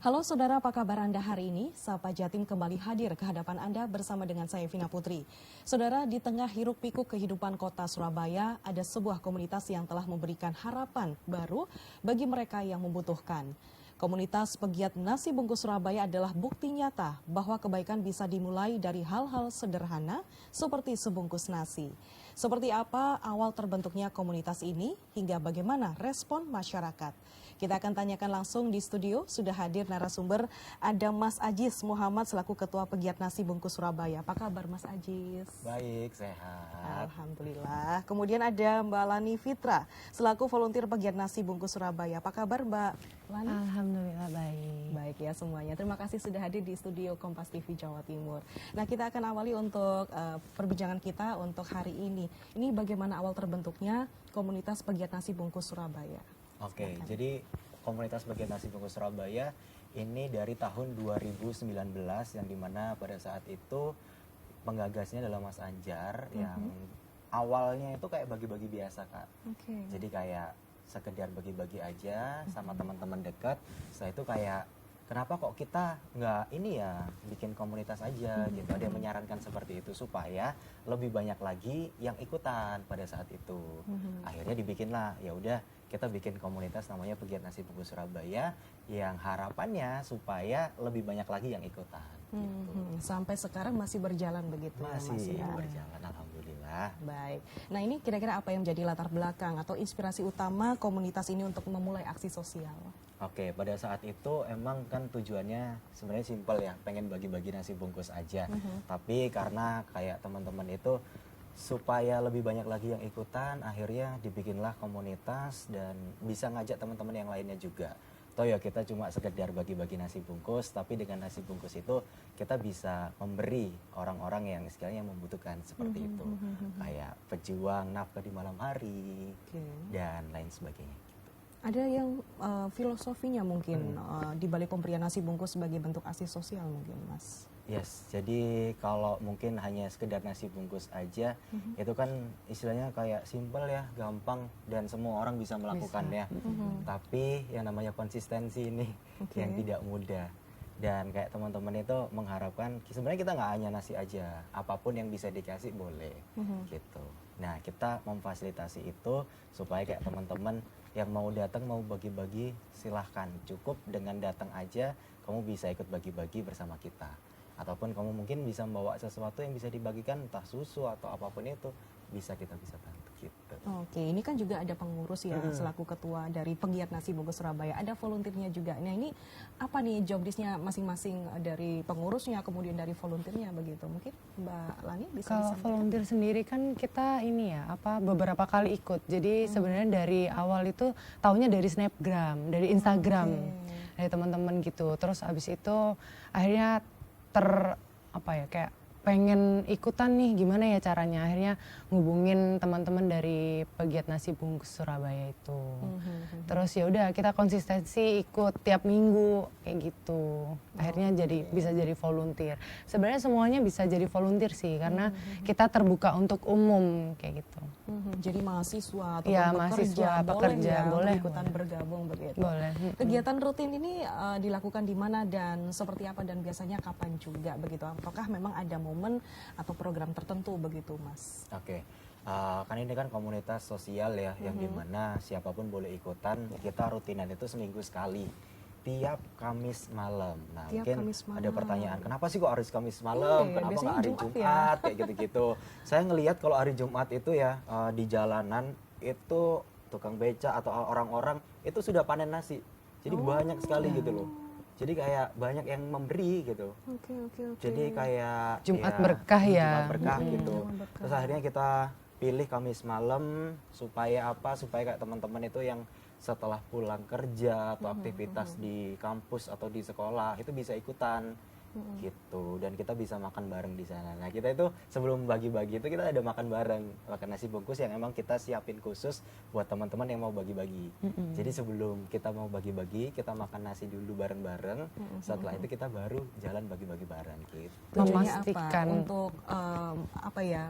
Halo saudara, apa kabar Anda hari ini? Sapa Jatim kembali hadir ke hadapan Anda bersama dengan saya Vina Putri. Saudara, di tengah hiruk pikuk kehidupan kota Surabaya, ada sebuah komunitas yang telah memberikan harapan baru bagi mereka yang membutuhkan. Komunitas pegiat nasi bungkus Surabaya adalah bukti nyata bahwa kebaikan bisa dimulai dari hal-hal sederhana seperti sebungkus nasi. Seperti apa awal terbentuknya komunitas ini hingga bagaimana respon masyarakat? Kita akan tanyakan langsung di studio, sudah hadir narasumber, ada Mas Ajis Muhammad selaku Ketua Pegiat Nasi Bungkus Surabaya. Apa kabar Mas Ajis? Baik, sehat. Alhamdulillah. Kemudian ada Mbak Lani Fitra selaku volunteer Pegiat Nasi Bungkus Surabaya. Apa kabar Mbak Lani? Alhamdulillah baik. Baik ya semuanya. Terima kasih sudah hadir di studio Kompas TV Jawa Timur. Nah, kita akan awali untuk perbincangan kita untuk hari ini. Ini bagaimana awal terbentuknya komunitas Pegiat Nasi Bungkus Surabaya? Oke, jadi komunitas Pegiat Nasi Bungkus Surabaya ini dari tahun 2019 yang dimana pada saat itu penggagasnya adalah Mas Anjar yang awalnya itu kayak bagi-bagi biasa Kak. Jadi kayak sekedar bagi-bagi aja sama teman-teman dekat. Setelah itu kayak kenapa kok kita nggak ini ya bikin komunitas aja gitu. Ada yang menyarankan seperti itu supaya lebih banyak lagi yang ikutan pada saat itu. Akhirnya dibikinlah, ya udah kita bikin komunitas namanya Pegiat Nasi Bungkus Surabaya yang harapannya supaya lebih banyak lagi yang ikutan. Gitu. Sampai sekarang masih berjalan begitu Masih ya, Mas, ya? berjalan, alhamdulillah. Baik. Nah, ini kira-kira apa yang menjadi latar belakang atau inspirasi utama komunitas ini untuk memulai aksi sosial? Oke, pada saat itu emang kan tujuannya sebenarnya simpel ya, pengen bagi-bagi nasi bungkus aja. Tapi karena kayak teman-teman itu supaya lebih banyak lagi yang ikutan, akhirnya dibikinlah komunitas dan bisa ngajak teman-teman yang lainnya juga. Toh ya kita cuma sekedar bagi-bagi nasi bungkus, tapi dengan nasi bungkus itu kita bisa memberi orang-orang yang istilahnya membutuhkan seperti itu. Kayak pejuang nafkah di malam hari dan lain sebagainya. Ada yang filosofinya mungkin di balik pemberian nasi bungkus sebagai bentuk aksi sosial mungkin, Mas? Yes, jadi kalau mungkin hanya sekedar nasi bungkus aja, itu kan istilahnya kayak simpel ya, gampang dan semua orang bisa melakukannya. Tapi yang namanya konsistensi ini yang tidak mudah. Dan kayak teman-teman itu mengharapkan, sebenarnya kita nggak hanya nasi aja, apapun yang bisa dikasih boleh, gitu. Nah, kita memfasilitasi itu supaya kayak teman-teman yang mau datang mau bagi-bagi silahkan, cukup dengan datang aja kamu bisa ikut bagi-bagi bersama kita. Ataupun kamu mungkin bisa membawa sesuatu yang bisa dibagikan, entah susu atau apapun itu, kita bisa bantu gitu. Oke, ini kan juga ada pengurus ya selaku ketua dari Pegiat Nasi Bungkus Surabaya, ada volunteernya juga. Nah, ini apa nih job desk-nya masing-masing dari pengurusnya, kemudian dari volunteernya begitu? Mungkin Mbak Lani bisa Kalau disampaikan? volunteer sendiri kan kita ini ya beberapa kali ikut. Jadi sebenarnya dari awal itu taunya dari Snapgram, dari Instagram, dari teman-teman gitu. Terus abis itu akhirnya kayak pengen ikutan nih, gimana ya caranya, akhirnya ngubungin teman-teman dari Pegiat Nasi Bungkus Surabaya itu. Terus ya udah kita konsistensi ikut tiap minggu kayak gitu. Akhirnya bisa jadi volunteer. Sebenarnya semuanya bisa jadi volunteer sih, karena kita terbuka untuk umum kayak gitu. Jadi mahasiswa atau Ya, pekerja boleh ikutan bergabung begitu. Boleh. Kegiatan rutin ini dilakukan di mana dan seperti apa dan biasanya kapan juga begitu? Apakah memang ada momen atau program tertentu begitu, Mas? Oke. Kan ini kan komunitas sosial ya, yang dimana siapapun boleh ikutan. Kita rutinan itu seminggu sekali, tiap Kamis malam. Nah, mungkin Kamis malam. ada pertanyaan, kenapa sih kok harus Kamis malam? Kenapa biasanya nggak hari Jumat Jumat? ya? Kayak gitu-gitu. Saya ngelihat kalau hari Jumat itu ya di jalanan itu tukang beca atau orang-orang itu sudah panen nasi. Jadi banyak sekali gitu loh. Jadi kayak banyak yang memberi gitu. Oke. Jadi kayak Jumat berkah ya. Jumat berkah gitu. Jumat berkah. Terus akhirnya kita pilih Kamis malam supaya apa? Supaya kayak teman-teman itu yang setelah pulang kerja atau aktivitas di kampus atau di sekolah itu bisa ikutan gitu, dan kita bisa makan bareng di sana. Nah, kita itu sebelum bagi-bagi itu kita ada makan bareng, makan nasi bungkus yang emang kita siapin khusus buat teman-teman yang mau bagi-bagi. Jadi sebelum kita mau bagi-bagi, kita makan nasi dulu bareng-bareng. Setelah itu kita baru jalan bagi-bagi bareng gitu. Tujuannya Memastikan apa? Untuk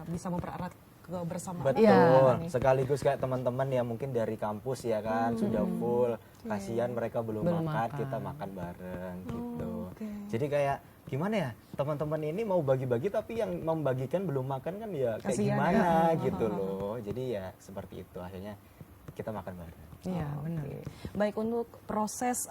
bisa mempererat kebersamaan. Betul, Iya. sekaligus kayak teman-teman yang mungkin dari kampus ya kan sudah full, kasihan mereka belum Belum makan, makan. kita makan bareng gitu. Oke. Jadi kayak gimana ya, teman-teman ini mau bagi-bagi tapi yang membagikan belum makan kan ya kayak Kasihan gimana ya. gitu loh. Jadi ya seperti itu, akhirnya kita makan bareng. Iya, Oh, benar. oke. Baik, untuk proses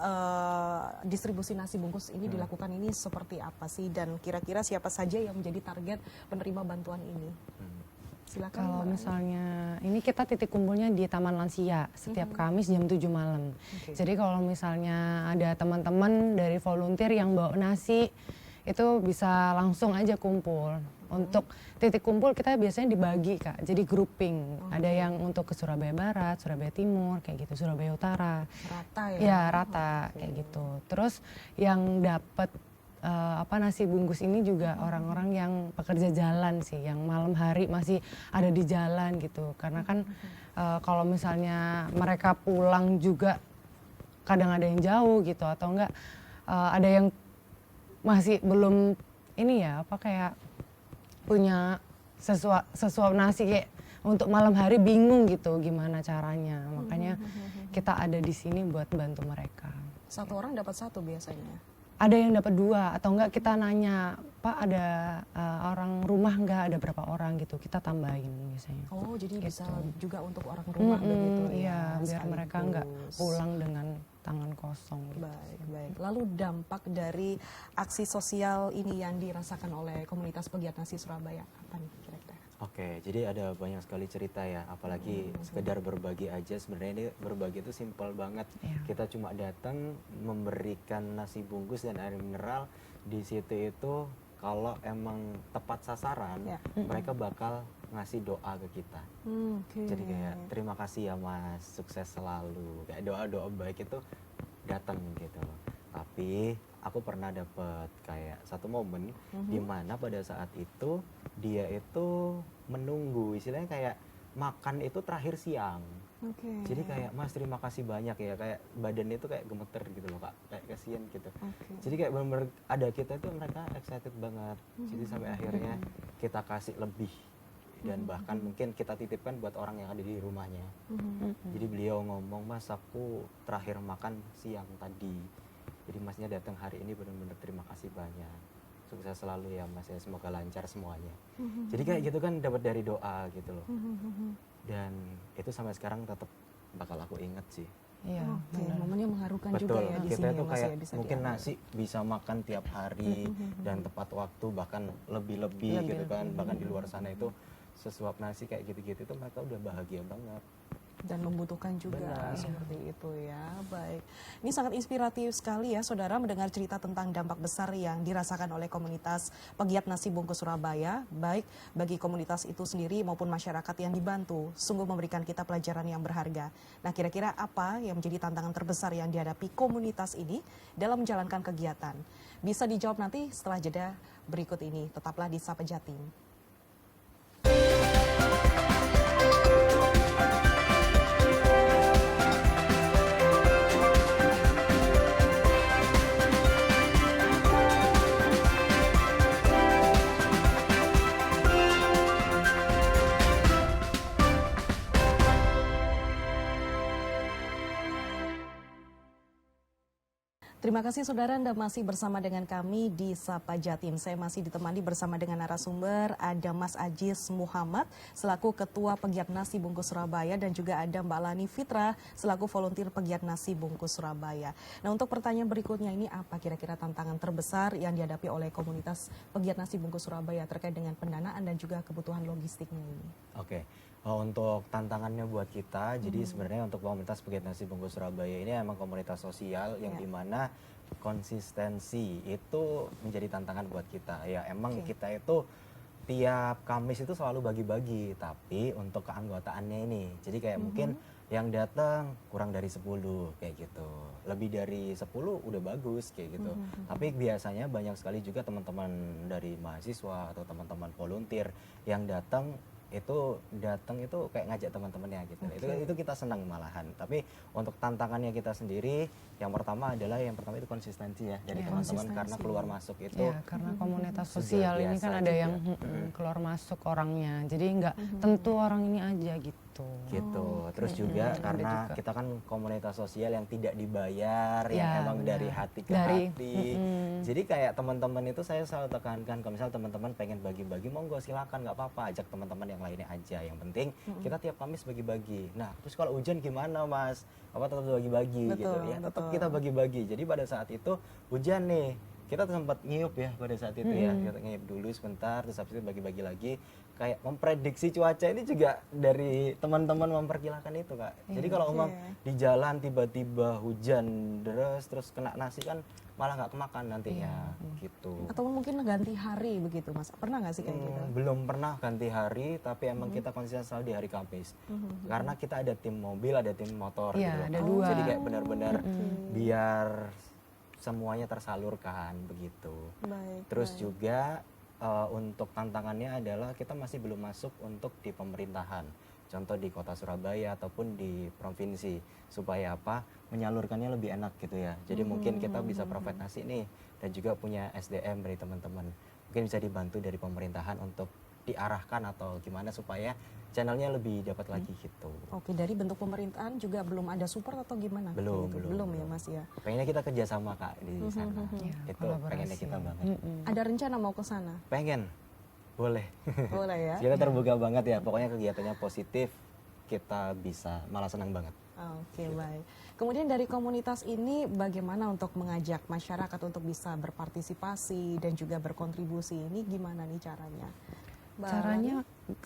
distribusi nasi bungkus ini dilakukan ini seperti apa sih, dan kira-kira siapa saja yang menjadi target penerima bantuan ini? Hmm. Silakan. Kalau Mbak Ani. misalnya ini kita titik kumpulnya di Taman Lansia setiap Kamis jam 7 malam. Oke. Jadi kalau misalnya ada teman-teman dari volunteer yang bawa nasi, itu bisa langsung aja kumpul. Untuk titik kumpul kita biasanya dibagi, Kak. Jadi grouping. Ada yang untuk ke Surabaya Barat, Surabaya Timur, kayak gitu, Surabaya Utara. Rata ya? Ya, rata kayak gitu. Terus yang dapat nasi bungkus ini juga orang-orang yang pekerja jalan sih, yang malam hari masih ada di jalan gitu. Karena kan kalau misalnya mereka pulang juga kadang ada yang jauh gitu, atau enggak ada yang masih belum ini ya, kayak punya sesuap nasi kayak untuk malam hari, bingung gitu gimana caranya. Makanya kita ada di sini buat bantu mereka. Satu orang dapat satu biasanya. Ada yang dapat 2, atau enggak kita nanya, Pak ada orang rumah enggak, ada berapa orang gitu, kita tambahin biasanya. Oh, jadi bisa Gitu. juga untuk orang rumah begitu ya? Iya, biar mereka enggak sekaligus. pulang dengan tangan kosong gitu. Baik, baik. Lalu dampak dari aksi sosial ini yang dirasakan oleh komunitas pegiat nasi Surabaya apa nih kira-kira? Oke, jadi ada banyak sekali cerita ya, apalagi sekedar berbagi aja. Sebenarnya ini berbagi itu simpel banget. Iya. Kita cuma datang memberikan nasi bungkus dan air mineral. Di situ itu kalau emang tepat sasaran, Ya. mereka bakal ngasih doa ke kita. Oke. Jadi kayak terima kasih ya Mas, sukses selalu. Kayak doa-doa baik itu datang gitu. Tapi aku pernah dapet kayak satu momen di mana pada saat itu dia itu menunggu, istilahnya kayak makan itu terakhir siang. Oke. Jadi kayak Mas terima kasih banyak ya, kayak badan itu kayak gemeter gitu loh Kak, kayak kasihan gitu. Oke. Jadi kayak benar-benar ada kita itu mereka excited banget. Jadi sampai akhirnya kita kasih lebih dan bahkan mungkin kita titipkan buat orang yang ada di rumahnya. Jadi beliau ngomong, Mas aku terakhir makan siang tadi. Jadi Masnya datang hari ini benar-benar terima kasih banyak. Sukses selalu ya Mas ya, semoga lancar semuanya. Jadi kayak gitu kan dapat dari doa gitu loh. Dan itu sampai sekarang tetap bakal aku inget sih. Iya, Oke, momennya mengharukan juga Betul, ya di kita sini itu ya, Mas, kayak ya, bisa mungkin diambil. nasi bisa makan tiap hari dan tepat waktu, bahkan lebih-lebih gitu kan. Bahkan di luar sana itu sesuap nasi kayak gitu-gitu itu mereka udah bahagia banget. Dan membutuhkan juga Benar. seperti itu ya. Baik, ini sangat inspiratif sekali ya saudara mendengar cerita tentang dampak besar yang dirasakan oleh komunitas pegiat nasi bungkus Surabaya, baik bagi komunitas itu sendiri maupun masyarakat yang dibantu. Sungguh memberikan kita pelajaran yang berharga. Nah, kira-kira apa yang menjadi tantangan terbesar yang dihadapi komunitas ini dalam menjalankan kegiatan? Bisa dijawab nanti setelah jeda berikut ini. Tetaplah di Sapa Jatim. Terima kasih saudara, Anda masih bersama dengan kami di Sapa Jatim. Saya masih ditemani bersama dengan narasumber, ada Mas Ajis Muhammad selaku Ketua Pegiat Nasi Bungkus Surabaya dan juga ada Mbak Lani Fitra selaku volunteer Pegiat Nasi Bungkus Surabaya. Nah, untuk pertanyaan berikutnya ini apa kira-kira tantangan terbesar yang dihadapi oleh komunitas Pegiat Nasi Bungkus Surabaya terkait dengan pendanaan dan juga kebutuhan logistiknya ini? Oke. Untuk tantangannya buat kita, jadi sebenarnya untuk komunitas pegiat nasi bungkus Surabaya ini emang komunitas sosial yang dimana konsistensi itu menjadi tantangan buat kita. Ya emang kita itu tiap Kamis itu selalu bagi-bagi, tapi untuk keanggotaannya ini, jadi kayak mungkin yang datang kurang dari 10 kayak gitu, lebih dari 10 udah bagus kayak gitu. Tapi biasanya banyak sekali juga teman-teman dari mahasiswa atau teman-teman volunteer yang datang itu datang itu kayak ngajak teman-temannya gitu. Itu kita senang malahan. Tapi untuk tantangannya kita sendiri, yang pertama itu konsistensi ya dari teman-teman karena keluar masuk itu. Ya, karena komunitas sudah sosial ini biasa kan ada juga. yang keluar masuk orangnya. Jadi nggak tentu orang ini aja gitu. Gitu. Terus juga karena kita kan komunitas sosial yang tidak dibayar, yang Ya, emang benar. dari hati ke Dari- hati. Jadi kayak teman-teman itu saya selalu tekankan kalau misal teman-teman pengen bagi-bagi, monggo silakan, nggak apa-apa, ajak teman-teman yang lainnya aja. Yang penting kita tiap Kamis bagi-bagi. Nah, terus kalau hujan gimana, Mas? Apa tetap bagi-bagi gitu ya? Tetap kita bagi-bagi. Jadi pada saat itu hujan nih, kita sempat ngiyup ya pada saat itu ya, kita ngiyup dulu sebentar, terus habis itu bagi-bagi lagi. Kayak memprediksi cuaca ini juga dari teman-teman memperkirakan itu, Kak. Jadi kalau memang di jalan tiba-tiba hujan deras terus kena nasi kan malah nggak kemakan nantinya gitu. Atau mungkin ganti hari begitu Mas, pernah nggak sih kayak gitu? Belum pernah ganti hari, tapi emang kita konsisten selalu di hari Kamis. Karena kita ada tim mobil, ada tim motor Iya, gitu. ada dua. Jadi kayak benar-benar biar semuanya tersalurkan begitu. Baik. Terus juga untuk tantangannya adalah kita masih belum masuk untuk di pemerintahan. Contoh di kota Surabaya ataupun di provinsi. Supaya apa? Menyalurkannya lebih enak gitu ya. Jadi mungkin kita bisa provide nasi nih dan juga punya SDM dari teman-teman. Mungkin bisa dibantu dari pemerintahan untuk diarahkan atau gimana supaya channelnya lebih dapat lagi gitu. Oke, dari bentuk pemerintahan juga belum ada support atau gimana? Belum, Gitu? belum. Ya Mas ya. Pengennya kita kerjasama Kak di sana. Itu pengennya kita banget. Ada rencana mau ke sana? Pengen, boleh. Boleh ya? Kita terbuka banget ya, pokoknya kegiatannya positif, kita bisa, malah senang banget. Oke, baik. Kemudian dari komunitas ini bagaimana untuk mengajak masyarakat untuk bisa berpartisipasi dan juga berkontribusi? Ini gimana nih caranya? Mbak Caranya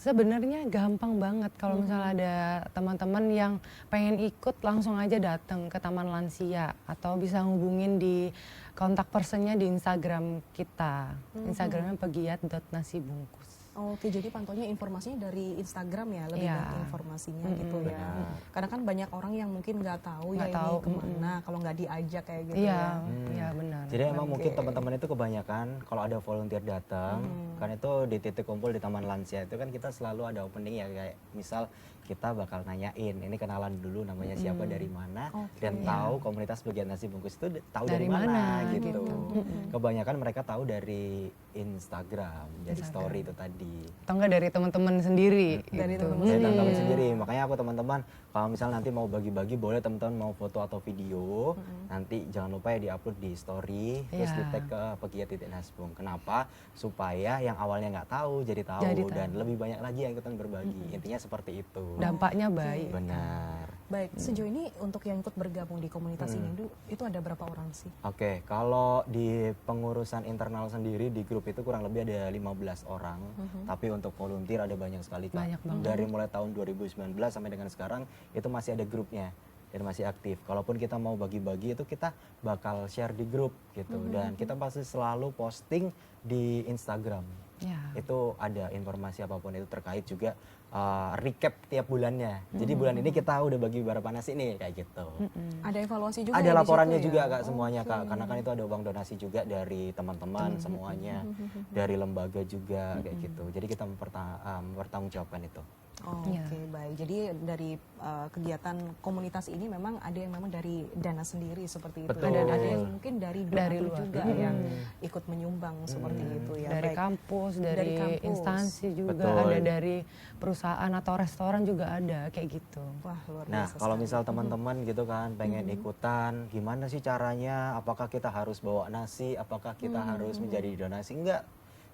sebenarnya gampang banget kalau misalnya ada teman-teman yang pengen ikut langsung aja datang ke Taman Lansia atau bisa hubungin di kontak personnya di Instagram kita. Instagramnya pegiat.nasibungkus. Oke, jadi pantaunya informasinya dari Instagram ya, lebih Iya. banyak informasinya gitu ya. Benar. Karena kan banyak orang yang mungkin nggak tahu Nggak ya tahu, ini kemana kalau nggak diajak kayak gitu Iya, ya. iya benar. Jadi emang mungkin teman-teman itu kebanyakan kalau ada volunteer datang, kan itu di titik kumpul di Taman Lansia itu kan kita selalu ada opening ya, kayak misal kita bakal nanyain, ini kenalan dulu namanya siapa, dari mana, dan tahu komunitas Pegiat Nasi Bungkus itu tahu dari mana gitu. Kebanyakan mereka tahu dari Instagram, dari story itu tadi. Atau enggak dari teman-teman sendiri Dari gitu. teman-teman Dari teman-teman sendiri, makanya aku teman-teman kalau misal nanti mau bagi-bagi boleh teman-teman mau foto atau video, nanti jangan lupa ya diupload di story, terus di tag ke Pegiat.Nasbung. Kenapa? Supaya yang awalnya nggak tahu jadi tahu, dan lebih banyak lagi yang ikutan berbagi. Intinya seperti itu. Dampaknya baik. Benar. Baik, sejauh ini untuk yang ikut bergabung di komunitas ini itu ada berapa orang sih? Oke, kalau di pengurusan internal sendiri di grup itu kurang lebih ada 15 orang. Tapi untuk volunteer ada banyak sekali Kak. Banyak banget. Dari mulai tahun 2019 sampai dengan sekarang itu masih ada grupnya dan masih aktif. Kalaupun kita mau bagi-bagi itu kita bakal share di grup gitu. Dan kita pasti selalu posting di Instagram. Ya. Itu ada informasi apapun itu terkait juga recap tiap bulannya. Jadi bulan ini kita udah bagi berapa nasi nih kayak gitu. Ada evaluasi juga Ada ya di laporannya situ juga ya? Kak semuanya Kak, karena kan itu ada uang donasi juga dari teman-teman semuanya, dari lembaga juga kayak gitu. Jadi kita mempertanggungjawabkan itu. Oke, baik. Jadi dari kegiatan komunitas ini memang ada yang memang dari dana sendiri seperti itu. Betul. Ada yang mungkin dari donatur luar. juga yang ikut menyumbang seperti itu ya. Dari Baik. kampus, dari kampus. instansi juga Betul. ada, dari perusahaan atau restoran juga ada kayak gitu. Wah, luar Nah, biasa. kalau misal teman-teman gitu kan pengen ikutan, gimana sih caranya? Apakah kita harus bawa nasi? Apakah kita harus menjadi donasi? Enggak.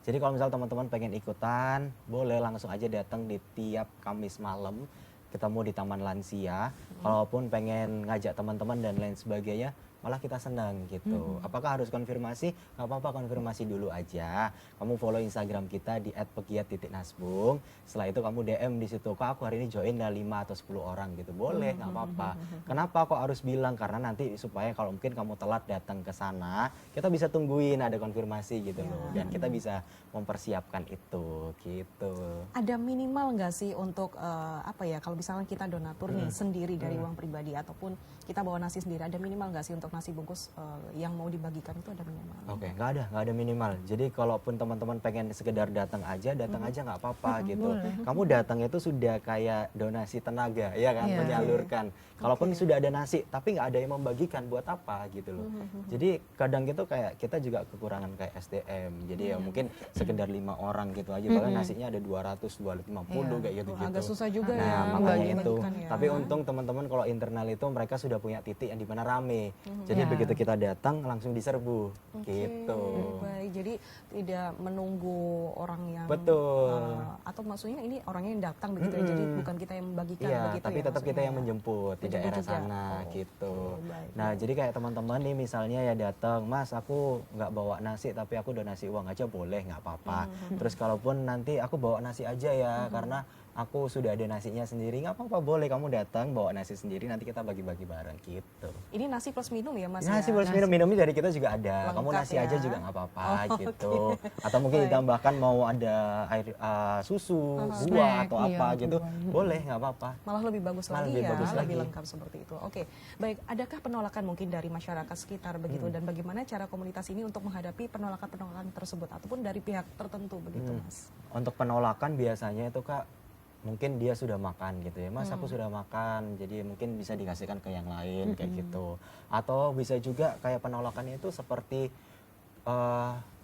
Jadi kalau misal teman-teman pengen ikutan, boleh langsung aja datang di tiap Kamis malam. Ketemu di Taman Lansia. Kalaupun pengen ngajak teman-teman dan lain sebagainya, malah kita senang gitu. Apakah harus konfirmasi? Nggak apa-apa, konfirmasi dulu aja. Kamu follow Instagram kita di @pegiat.nasbung. Setelah itu kamu DM di situ, kok aku hari ini join ada 5 atau 10 orang gitu. Boleh, nggak apa-apa. Kenapa kok harus bilang? Karena nanti supaya kalau mungkin kamu telat datang ke sana, kita bisa tungguin ada konfirmasi gitu loh. Dan kita bisa mempersiapkan itu gitu. Ada minimal nggak sih untuk apa ya, kalau misalnya kita donatur nih sendiri dari uang pribadi ataupun kita bawa nasi sendiri, ada minimal nggak sih untuk nasi bungkus yang mau dibagikan itu ada minimal? Oke, nggak ada minimal. Jadi kalaupun teman-teman pengen sekedar datang aja nggak apa-apa gitu. Kamu datang itu sudah kayak donasi tenaga, ya kan, Iya. menyalurkan. Kalaupun sudah ada nasi, tapi nggak ada yang membagikan, buat apa gitu loh. Jadi kadang gitu kayak kita juga kekurangan kayak SDM. Jadi ya mungkin sekedar 5 orang gitu aja. Padahal nasinya ada 200, 250 kayak gitu. Agak susah juga Nah, ya makanya itu. membagikan ya. Tapi untung teman-teman kalau internal itu mereka sudah punya titik yang dimana rame. Jadi Ya. begitu kita datang langsung diserbu, Oke, gitu. baik. Jadi tidak menunggu orang yang Betul. atau maksudnya ini orangnya yang datang begitu ya. Jadi bukan kita yang membagikan Iya, begitu tapi ya. tetap kita maksudnya yang ya. menjemput di Menjemput daerah juga. sana Oh, gitu. oke, baik, Nah, baik. jadi kayak teman-teman nih misalnya ya datang, Mas, aku nggak bawa nasi tapi aku donasi uang aja boleh, nggak apa-apa. Terus kalaupun nanti aku bawa nasi aja ya karena aku sudah ada nasinya sendiri, nggak apa-apa, boleh kamu datang bawa nasi sendiri, nanti kita bagi-bagi bareng gitu. Ini nasi plus minum ya Mas Nasi ya? plus minumnya dari kita juga ada. Kamu Lengkap nasi ya. aja juga nggak apa-apa Oh, gitu. oke. Atau mungkin Baik. ditambahkan mau ada air susu, buah Snack, atau iya, apa atau gitu, buah. boleh, nggak apa-apa. Malah lebih bagus Malah lagi lebih ya, bagus lebih lagi. lengkap seperti itu. Oke, baik. Adakah penolakan mungkin dari masyarakat sekitar begitu dan bagaimana cara komunitas ini untuk menghadapi penolakan-penolakan tersebut ataupun dari pihak tertentu begitu, Mas? Untuk penolakan biasanya itu Kak, mungkin dia sudah makan gitu ya, Mas aku sudah makan, jadi mungkin bisa dikasihkan ke yang lain kayak gitu. Atau bisa juga kayak penolakannya itu seperti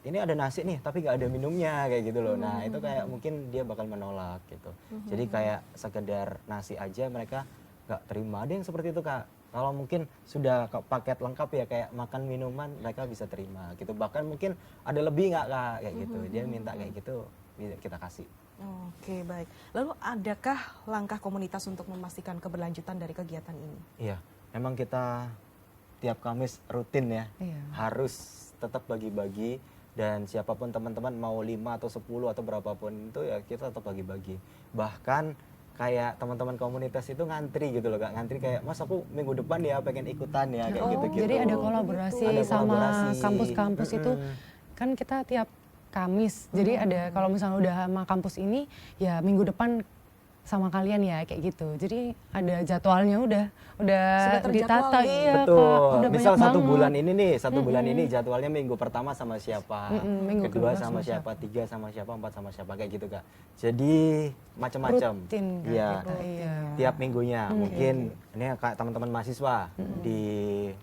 ini ada nasi nih tapi nggak ada minumnya kayak gitu loh. Nah itu kayak mungkin dia bakal menolak gitu. Jadi kayak sekedar nasi aja mereka nggak terima. Ada yang seperti itu Kak. Kalau mungkin sudah paket lengkap ya kayak makan minuman mereka bisa terima gitu. Bahkan mungkin ada lebih nggak Kak kayak gitu. Dia minta kayak gitu kita kasih. Oke, baik. Lalu adakah langkah komunitas untuk memastikan keberlanjutan dari kegiatan ini? Iya, memang kita tiap Kamis rutin ya, Iya. harus tetap bagi-bagi dan siapapun teman-teman mau 5 atau 10 atau berapapun itu ya kita tetap bagi-bagi. Bahkan kayak teman-teman komunitas itu ngantri gitu loh Kak, ngantri kayak Mas aku minggu depan ya pengen ikutan ya kayak gitu-gitu. Jadi ada kolaborasi Ada sama kolaborasi. kampus-kampus itu kan kita tiap Kamis. Jadi ada kalau misalnya udah sama kampus ini ya minggu depan sama kalian ya kayak gitu. Jadi ada jadwalnya udah Sudah terjadwal ditata nih. iya Betul. Kak. Udah Misal banyak satu banget. bulan ini nih, satu bulan ini jadwalnya minggu pertama sama siapa, minggu kedua kedua sama sama siapa, tiga sama siapa, 4 sama siapa kayak gitu Kak. Jadi macam-macam. Rutin Kak Iya. kita, iya. Tiap minggunya mungkin ini kayak teman-teman mahasiswa di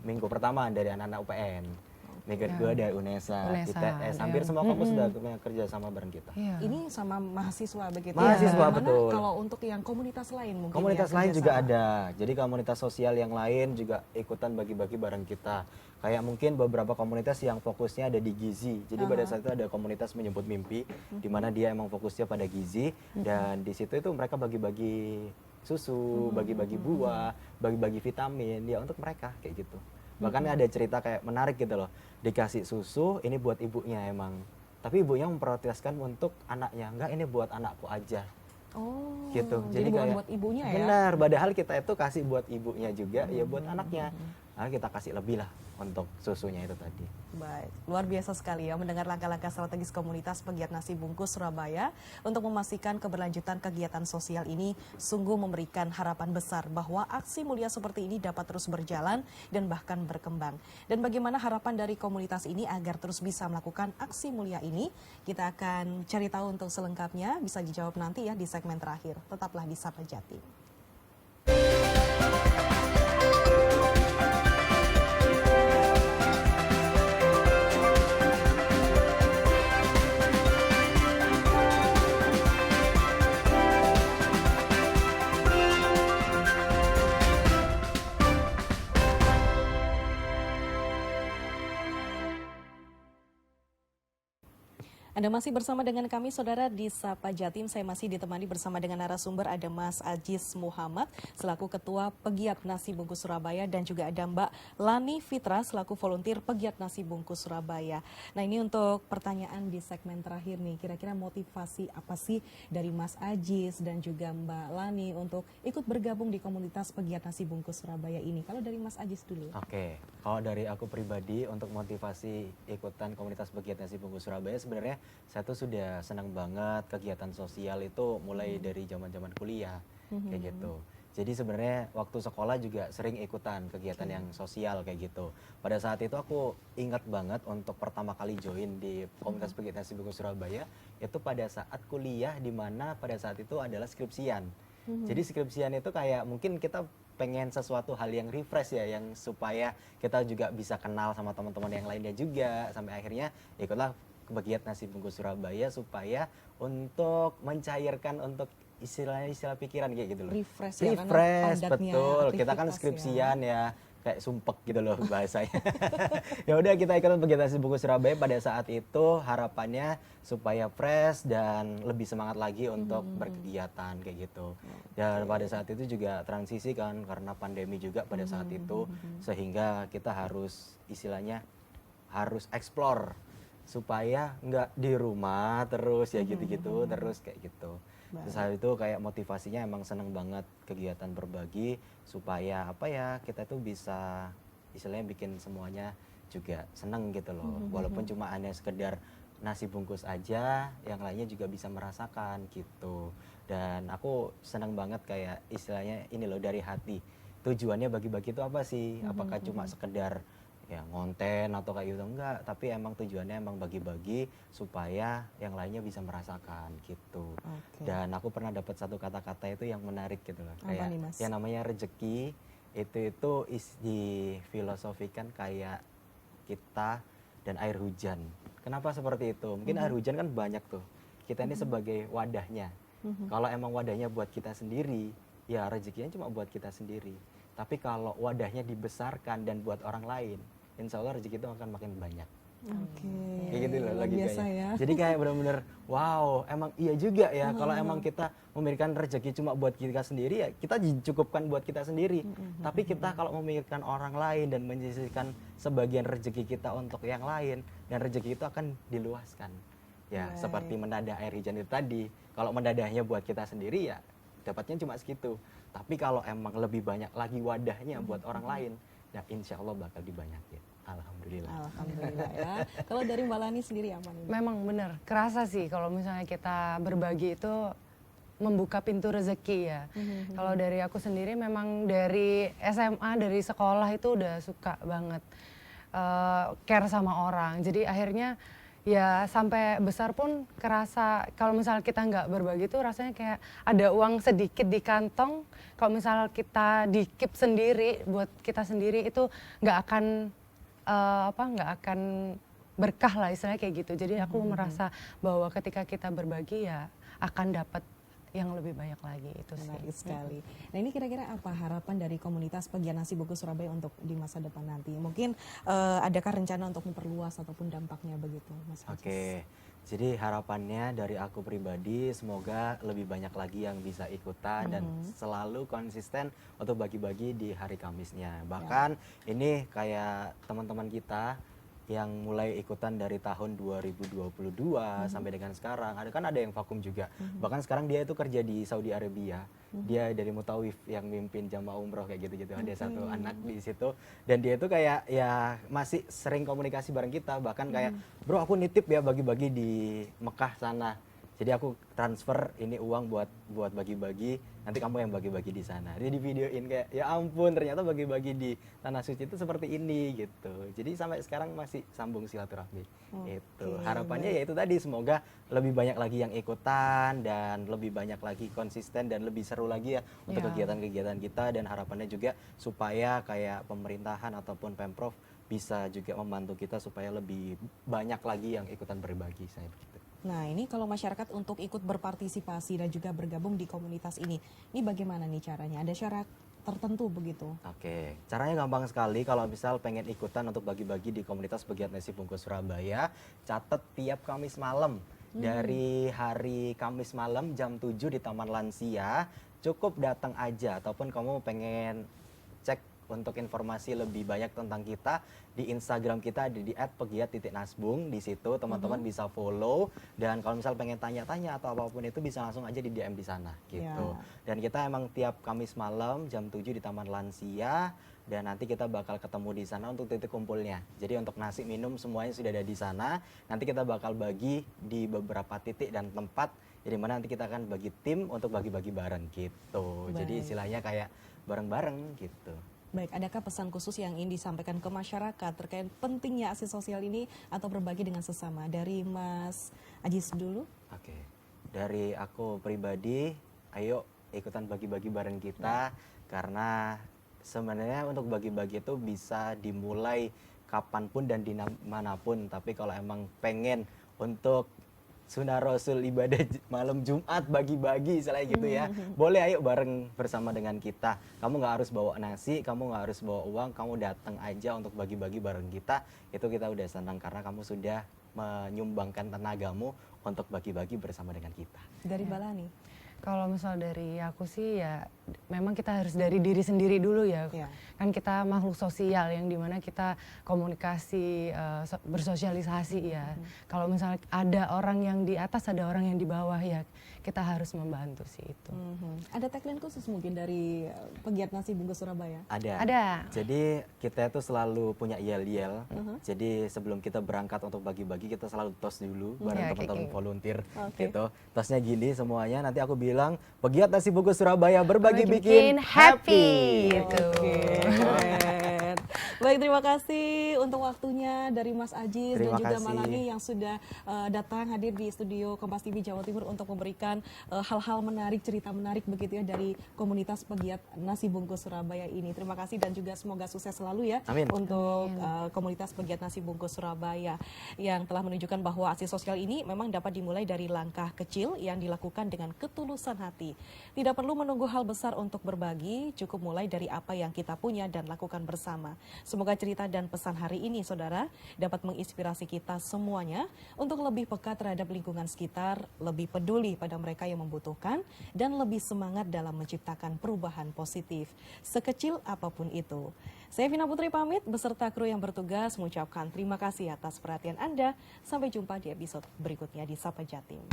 minggu pertama dari anak-anak UPN. Minggu kedua dari UNESA, UNESA, ITS, hampir semua kampus sudah kerja sama bareng kita. Iya. Ini sama mahasiswa begitu. Mahasiswa, ya? Bagaimana betul. kalau untuk yang komunitas lain mungkin Komunitas ya, lain juga kerjasama? ada. Jadi komunitas sosial yang lain juga ikutan bagi-bagi bareng kita. Kayak mungkin beberapa komunitas yang fokusnya ada di gizi. Jadi pada saat itu ada komunitas menjemput mimpi, di mana dia emang fokusnya pada gizi dan di situ itu mereka bagi-bagi susu, bagi-bagi buah, bagi-bagi vitamin ya untuk mereka kayak gitu. Bahkan ada cerita kayak menarik gitu loh. Dikasih susu ini buat ibunya emang. Tapi ibunya memprioritaskan untuk anaknya. Enggak, ini buat anakku aja. Oh, Gitu. jadi bukan kayak buat ibunya ya? benar, padahal kita itu kasih buat ibunya juga ya buat anaknya. Nah, kita kasih lebih lah untuk susunya itu tadi. Baik, luar biasa sekali ya mendengar langkah-langkah strategis komunitas pegiat nasi bungkus Surabaya untuk memastikan keberlanjutan kegiatan sosial ini sungguh memberikan harapan besar bahwa aksi mulia seperti ini dapat terus berjalan dan bahkan berkembang. Dan bagaimana harapan dari komunitas ini agar terus bisa melakukan aksi mulia ini, kita akan cari tahu untuk selengkapnya, bisa dijawab nanti ya di segmen terakhir. Tetaplah di Sapa Jatim. Anda masih bersama dengan kami, Saudara, di Sapa Jatim. Saya masih ditemani bersama dengan narasumber, ada Mas Ajis Muhammad, selaku Ketua Pegiat Nasi Bungkus Surabaya, dan juga ada Mbak Lani Fitra, selaku volunteer Pegiat Nasi Bungkus Surabaya. Nah, ini untuk pertanyaan di segmen terakhir nih, kira-kira motivasi apa sih dari Mas Ajis dan juga Mbak Lani untuk ikut bergabung di komunitas Pegiat Nasi Bungkus Surabaya ini? Kalau dari Mas Ajis dulu. Oke, kalau dari aku pribadi untuk motivasi ikutan komunitas pegiat nasi bungkus Surabaya, sebenarnya saya tuh sudah senang banget kegiatan sosial itu mulai dari zaman-zaman kuliah kayak gitu. Jadi sebenarnya waktu sekolah juga sering ikutan kegiatan yang sosial kayak gitu. Pada saat itu aku ingat banget untuk pertama kali join di komunitas vegetasi buku Surabaya itu pada saat kuliah, di mana pada saat itu adalah skripsian. Jadi skripsian itu kayak mungkin kita pengen sesuatu hal yang refresh ya, yang supaya kita juga bisa kenal sama teman-teman yang lainnya juga, sampai akhirnya ikutlah kegiatan nasi bungkus Surabaya supaya untuk mencairkan untuk istilah pikiran kayak gitu loh. Refresh ya, karena Refresh, padatnya betul. Kita kan aktivitas skripsian ya, kayak sumpek gitu loh bahasanya. Ya udah, kita ikut kegiatan nasi bungkus Surabaya pada saat itu, harapannya supaya fresh dan lebih semangat lagi untuk berkegiatan kayak gitu. Dan pada saat itu juga transisi kan karena pandemi juga pada saat itu, sehingga kita harus istilahnya harus explore supaya nggak di rumah terus ya gitu-gitu terus kayak gitu. Terus hal itu kayak motivasinya emang seneng banget kegiatan berbagi supaya apa ya, kita tuh bisa istilahnya bikin semuanya juga seneng gitu loh. Walaupun cuma hanya sekedar nasi bungkus aja, yang lainnya juga bisa merasakan gitu. Dan aku seneng banget kayak istilahnya ini loh, dari hati. Tujuannya bagi-bagi itu apa sih? Apakah cuma sekedar ya ngonten atau kayak gitu, enggak, tapi emang tujuannya emang bagi-bagi supaya yang lainnya bisa merasakan gitu. Oke. Dan aku pernah dapat satu kata-kata itu yang menarik gitu loh, Apa kayak nih, Mas? yang namanya rezeki itu difilosofikan kayak kita dan air hujan. Kenapa seperti itu? Mungkin air hujan kan banyak tuh, kita ini sebagai wadahnya. Kalau emang wadahnya buat kita sendiri, ya rezekinya cuma buat kita sendiri. Tapi kalau wadahnya dibesarkan dan buat orang lain, insya Allah rezeki itu akan makin banyak. Oke. Kayak gitu loh Luar biasa logikanya. ya. Jadi kayak benar-benar wow, emang iya juga ya, kalau emang kita memikirkan rezeki cuma buat kita sendiri, ya kita dicukupkan buat kita sendiri. Tapi kita kalau memikirkan orang lain dan menyisihkan sebagian rezeki kita untuk yang lain, dan rezeki itu akan diluaskan. Ya, Baik. seperti menadah air hujan itu tadi. Kalau menadahnya buat kita sendiri, ya dapatnya cuma segitu. Tapi kalau emang lebih banyak lagi wadahnya buat orang lain, ya insya Allah bakal dibanyakin. Alhamdulillah. Alhamdulillah ya. Kalau dari Mbak Lani sendiri apa nih? Memang benar, kerasa sih kalau misalnya kita berbagi itu membuka pintu rezeki ya. Kalau dari aku sendiri memang dari SMA, dari sekolah itu udah suka banget care sama orang. Jadi akhirnya ya sampai besar pun kerasa kalau misal kita nggak berbagi tuh rasanya kayak ada uang sedikit di kantong. Kalau misal kita di keep sendiri buat kita sendiri itu nggak akan nggak akan berkah lah istilahnya kayak gitu. Jadi aku merasa bahwa ketika kita berbagi ya akan dapat yang lebih banyak lagi itu sih. Menarik sekali. Nah, ini kira-kira apa harapan dari komunitas pegiat nasi bungkus Surabaya untuk di masa depan nanti? Mungkin adakah rencana untuk memperluas ataupun dampaknya begitu, Mas Hafiz? Oke, jadi harapannya dari aku pribadi semoga lebih banyak lagi yang bisa ikutan dan selalu konsisten untuk bagi-bagi di hari Kamisnya. Bahkan ini kayak teman-teman kita yang mulai ikutan dari tahun 2022 sampai dengan sekarang. Ada yang vakum juga. Bahkan sekarang dia itu kerja di Saudi Arabia. Dia dari Mutawif yang mimpin jamaah umroh kayak gitu-gitu. Ada satu anak di situ dan dia itu kayak ya masih sering komunikasi bareng kita. Bahkan kayak, "Bro, aku nitip ya bagi-bagi di Mekah sana. Jadi aku transfer ini uang buat bagi-bagi, nanti kamu yang bagi-bagi di sana." Dia di videoin kayak, ya ampun ternyata bagi-bagi di tanah suci itu seperti ini gitu. Jadi sampai sekarang masih sambung silaturahmi. Itu harapannya ya itu tadi, semoga lebih banyak lagi yang ikutan dan lebih banyak lagi konsisten dan lebih seru lagi ya untuk kegiatan-kegiatan kita. Dan harapannya juga supaya kayak pemerintahan ataupun Pemprov bisa juga membantu kita supaya lebih banyak lagi yang ikutan berbagi, saya begitu. Nah, ini kalau masyarakat untuk ikut berpartisipasi dan juga bergabung di komunitas ini bagaimana nih caranya? Ada syarat tertentu begitu? Oke, caranya gampang sekali. Kalau misal pengen ikutan untuk bagi-bagi di komunitas pegiat nasi bungkus Surabaya, catat tiap Kamis malam. Dari hari Kamis malam jam 7 di Taman Lansia, cukup datang aja. Ataupun kamu pengen cek untuk informasi lebih banyak tentang kita, di Instagram kita ada di @pegiat_nasbung. Di situ teman-teman bisa follow, dan kalau misal pengen tanya-tanya atau apapun itu bisa langsung aja di DM di sana gitu. Dan kita emang tiap Kamis malam jam 7 di Taman Lansia, dan nanti kita bakal ketemu di sana untuk titik kumpulnya. Jadi untuk nasi minum semuanya sudah ada di sana. Nanti kita bakal bagi di beberapa titik dan tempat Jadi mana nanti kita akan bagi tim untuk bagi-bagi bareng gitu. Jadi Baik. istilahnya kayak bareng-bareng gitu. Baik, adakah pesan khusus yang ingin disampaikan ke masyarakat terkait pentingnya aksi sosial ini atau berbagi dengan sesama? Dari Mas Ajis dulu. Oke, dari aku pribadi, ayo ikutan bagi-bagi bareng kita, karena sebenarnya untuk bagi-bagi itu bisa dimulai kapanpun dan dimanapun. Tapi kalau emang pengen untuk Sunnah Rasul ibadah malam Jumat bagi-bagi misalnya gitu ya, boleh ayo bareng bersama dengan kita. Kamu nggak harus bawa nasi, kamu nggak harus bawa uang, kamu datang aja untuk bagi-bagi bareng kita. Itu kita udah senang karena kamu sudah menyumbangkan tenagamu untuk bagi-bagi bersama dengan kita. Dari Balani. Kalau misal dari aku sih ya memang kita harus dari diri sendiri dulu ya. Ya. Kan kita makhluk sosial yang dimana kita komunikasi, bersosialisasi ya. Kalau misalnya ada orang yang di atas, ada orang yang di bawah ya kita harus membantu sih itu. Ada tagline khusus mungkin dari pegiat nasi bungkus Surabaya? Ada. Jadi kita itu selalu punya yel-yel. Jadi sebelum kita berangkat untuk bagi-bagi kita selalu tos dulu bareng Ya, teman-teman kayak volunteer Oke. gitu. Tosnya gini semuanya. Nanti aku bilang pegiat nasi bungkus Surabaya berbagi Bikin bikin happy. Gitu. Oke, keren. Baik, terima kasih untuk waktunya dari Mas Ajis dan Terima juga kasih. Malani yang sudah datang hadir di studio Kompas TV Jawa Timur untuk memberikan hal-hal menarik, cerita menarik begitu ya dari komunitas pegiat nasi bungkus Surabaya ini. Terima kasih dan juga semoga sukses selalu ya Amin. untuk komunitas pegiat nasi bungkus Surabaya yang telah menunjukkan bahwa aksi sosial ini memang dapat dimulai dari langkah kecil yang dilakukan dengan ketulusan hati. Tidak perlu menunggu hal besar untuk berbagi, cukup mulai dari apa yang kita punya dan lakukan bersama. Semoga cerita dan pesan hari ini, saudara, dapat menginspirasi kita semuanya untuk lebih peka terhadap lingkungan sekitar, lebih peduli pada mereka yang membutuhkan, dan lebih semangat dalam menciptakan perubahan positif, sekecil apapun itu. Saya Vina Putri pamit, beserta kru yang bertugas mengucapkan terima kasih atas perhatian Anda. Sampai jumpa di episode berikutnya di Sapa Jatim.